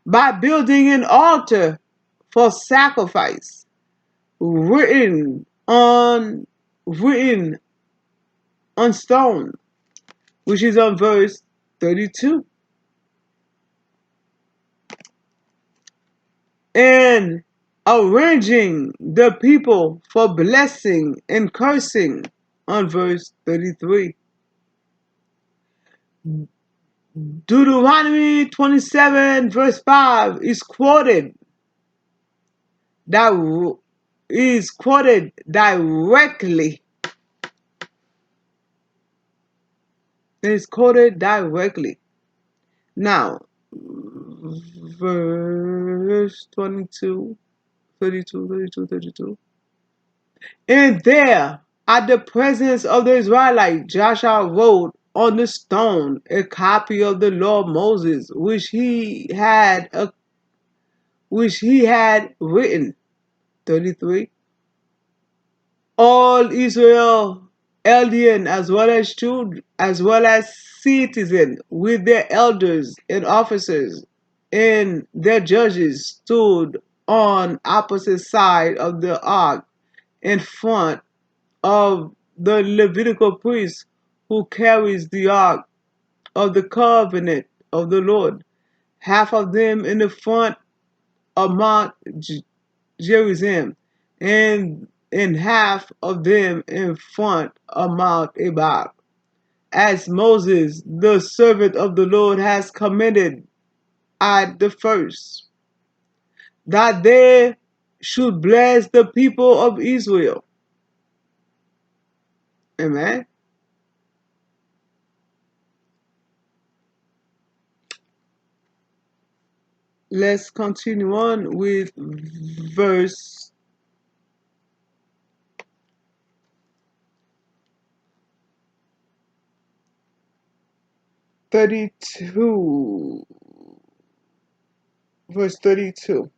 By building an altar for sacrifice, written written on stone, which is on verse 32. And arranging the people for blessing and cursing on verse 33. Deuteronomy 27 verse 5 that is quoted directly. It is quoted directly. Now, verse 22, 32, 32, 32. And there, at the presence of the Israelites, Joshua wrote on the stone a copy of the law of Moses, which he had written. 33. All Israel, alien as well as citizens, with their elders and officers and their judges, stood on opposite side of the ark in front of the Levitical priest who carries the ark of the covenant of the Lord, half of them in the front of Mount Gerizim, and half of them in front of Mount Ebal, as Moses, the servant of the Lord, has commanded at the first, that they should bless the people of Israel. Amen. Let's continue on with verse 32, verse 32.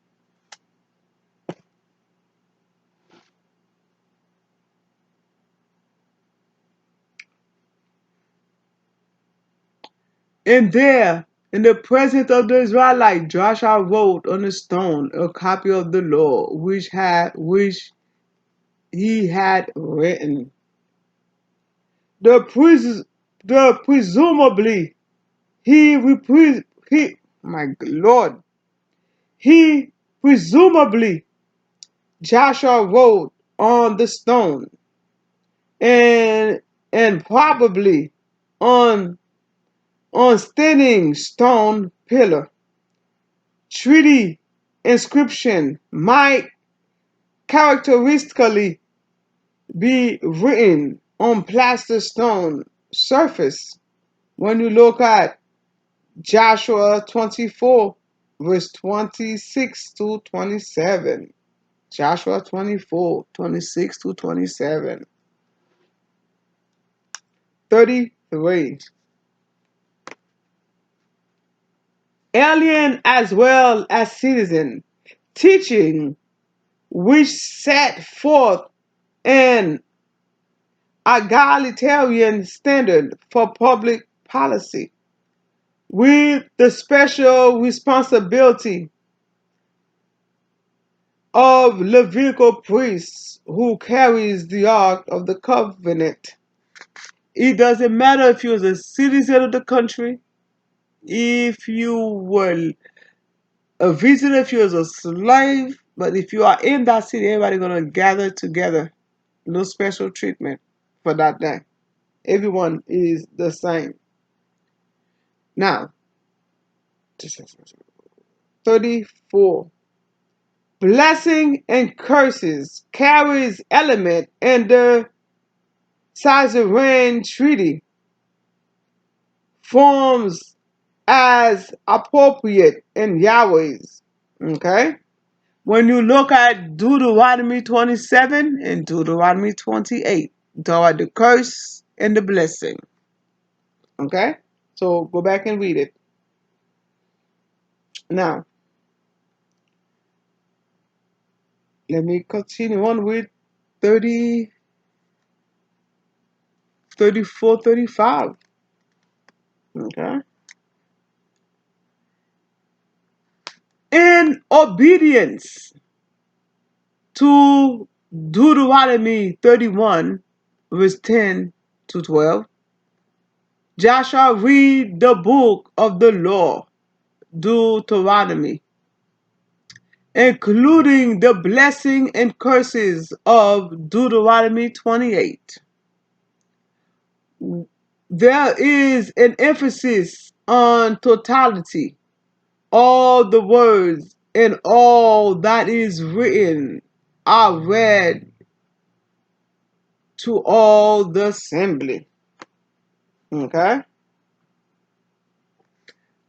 And there, in the presence of the Israelite, Joshua wrote on a stone a copy of the law which he had written. The pres the presumably he my Lord, he presumably Joshua wrote on the stone and probably on standing stone pillar. Treaty inscription might characteristically be written on plaster stone surface when you look at Joshua 24, verse 26 to 27. Joshua 24, 26 to 27. 33. Alien as well as citizen, teaching which set forth an egalitarian standard for public policy, with the special responsibility of Levitical priests who carries the Ark of the Covenant. It doesn't matter if you was a citizen of the country, if you were a visitor, if you was a slave, but if you are in that city, everybody gonna gather together. No special treatment for that day. Everyone is the same. Now, 34. Blessing and curses carries element in the Caesarean treaty forms as appropriate in Yahweh's. Okay? When you look at Deuteronomy 27 and Deuteronomy 28, toward the curse and the blessing. Okay? So go back and read it. Now, let me continue on with 30, 34, 35. Okay? In obedience to Deuteronomy 31, verse 10 to 12, Joshua read the book of the law, Deuteronomy, including the blessing and curses of Deuteronomy 28. There is an emphasis on totality. All the words and all that is written are read to all the assembly. Okay?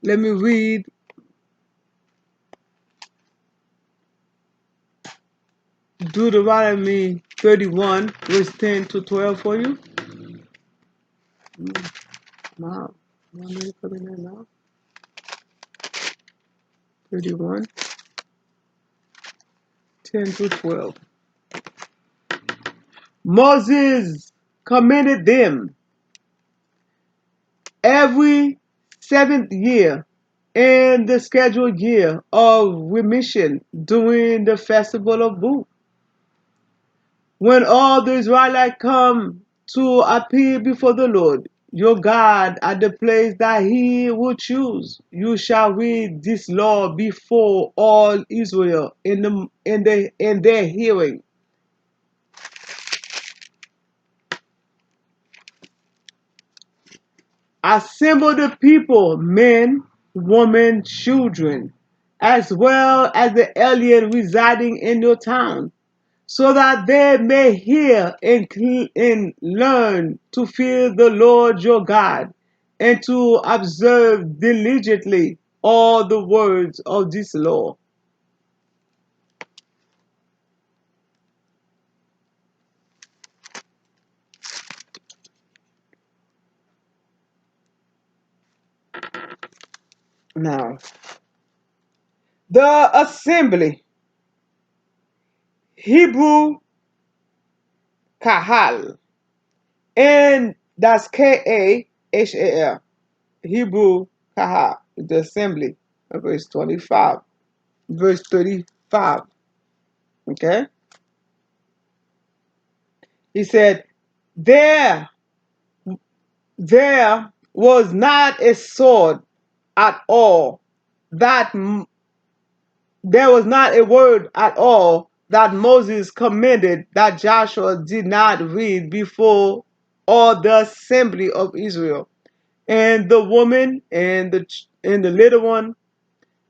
Let me read Deuteronomy 31, verse 10 to 12 for you. Wow. You want me to put it in now? 31, 10 to 12. Moses commanded them every seventh year in the scheduled year of remission during the festival of booths, when all the Israelites come to appear before the Lord your God at the place that he will choose, you shall read this law before all Israel in their hearing. Assemble the people, men, women, children, as well as the alien residing in your town, so that they may hear and learn to fear the Lord your God, and to observe diligently all the words of this law. Now, the assembly, Hebrew kahal, and that's Kahal, Hebrew kahal, the assembly, verse 25, verse 35. Okay, he said, there, there was not a sword at all that there was not a word at all that Moses commanded that Joshua did not read before all the assembly of Israel, and the woman and the little one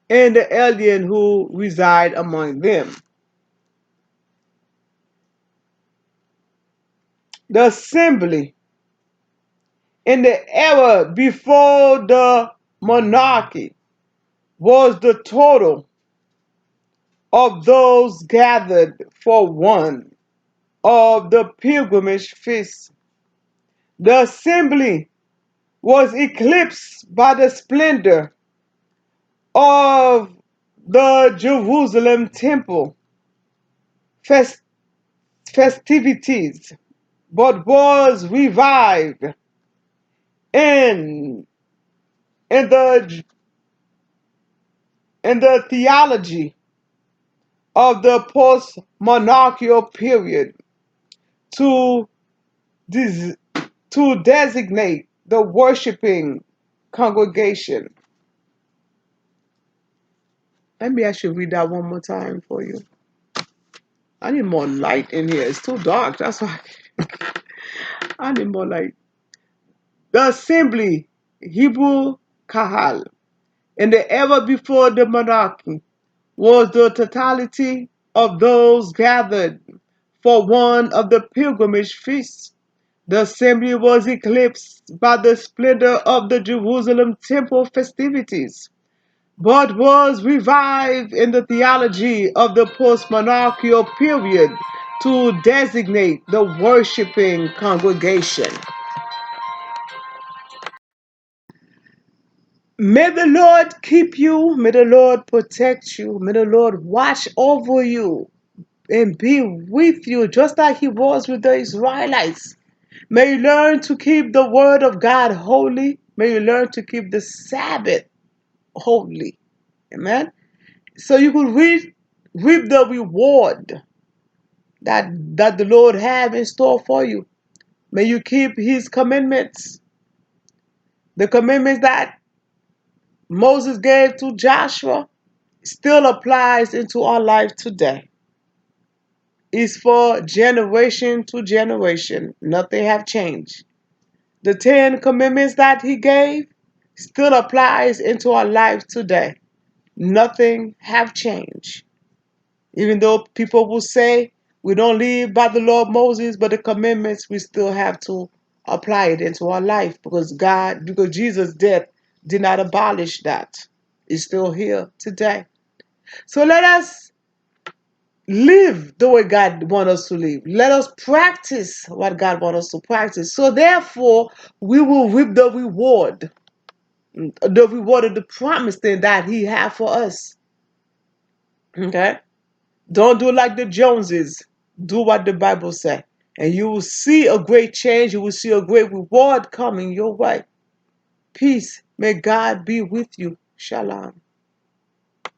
and the alien who reside among them. The assembly in the era before the monarchy was the total of those gathered for one of the pilgrimage feast. The assembly was eclipsed by the splendor of the Jerusalem temple fest- festivities, but was revived in, in, the, in the theology of the post monarchical period to, des- to designate the worshiping congregation. Maybe I should read that one more time for you. I need more light in here. It's too dark. That's why I need more light. The assembly, Hebrew Kahal, in the era before the monarchy, was the totality of those gathered for one of the pilgrimage feasts. The assembly was eclipsed by the splendor of the Jerusalem temple festivities, but was revived in the theology of the post-monarchical period to designate the worshiping congregation. May the Lord keep you, may the Lord protect you, may the Lord watch over you and be with you just like he was with the Israelites. May you learn to keep the word of God holy. May you learn to keep the Sabbath holy. Amen. So you could reap the reward that the Lord have in store for you. May you keep his commandments. The commandments that Moses gave to Joshua still applies into our life today. It's for generation to generation. Nothing have changed. The 10 commandments that he gave still applies into our life today. Nothing have changed. Even though people will say we don't live by the law of Moses, but the commandments, we still have to apply it into our life because Jesus' death did not abolish that. It's still here today. So let us live the way God wants us to live. Let us practice what God wants us to practice. So therefore, we will reap the reward of the promise thing that He has for us. Okay? Don't do like the Joneses. Do what the Bible says. And you will see a great change. You will see a great reward coming your way. Peace. May God be with you. Shalom.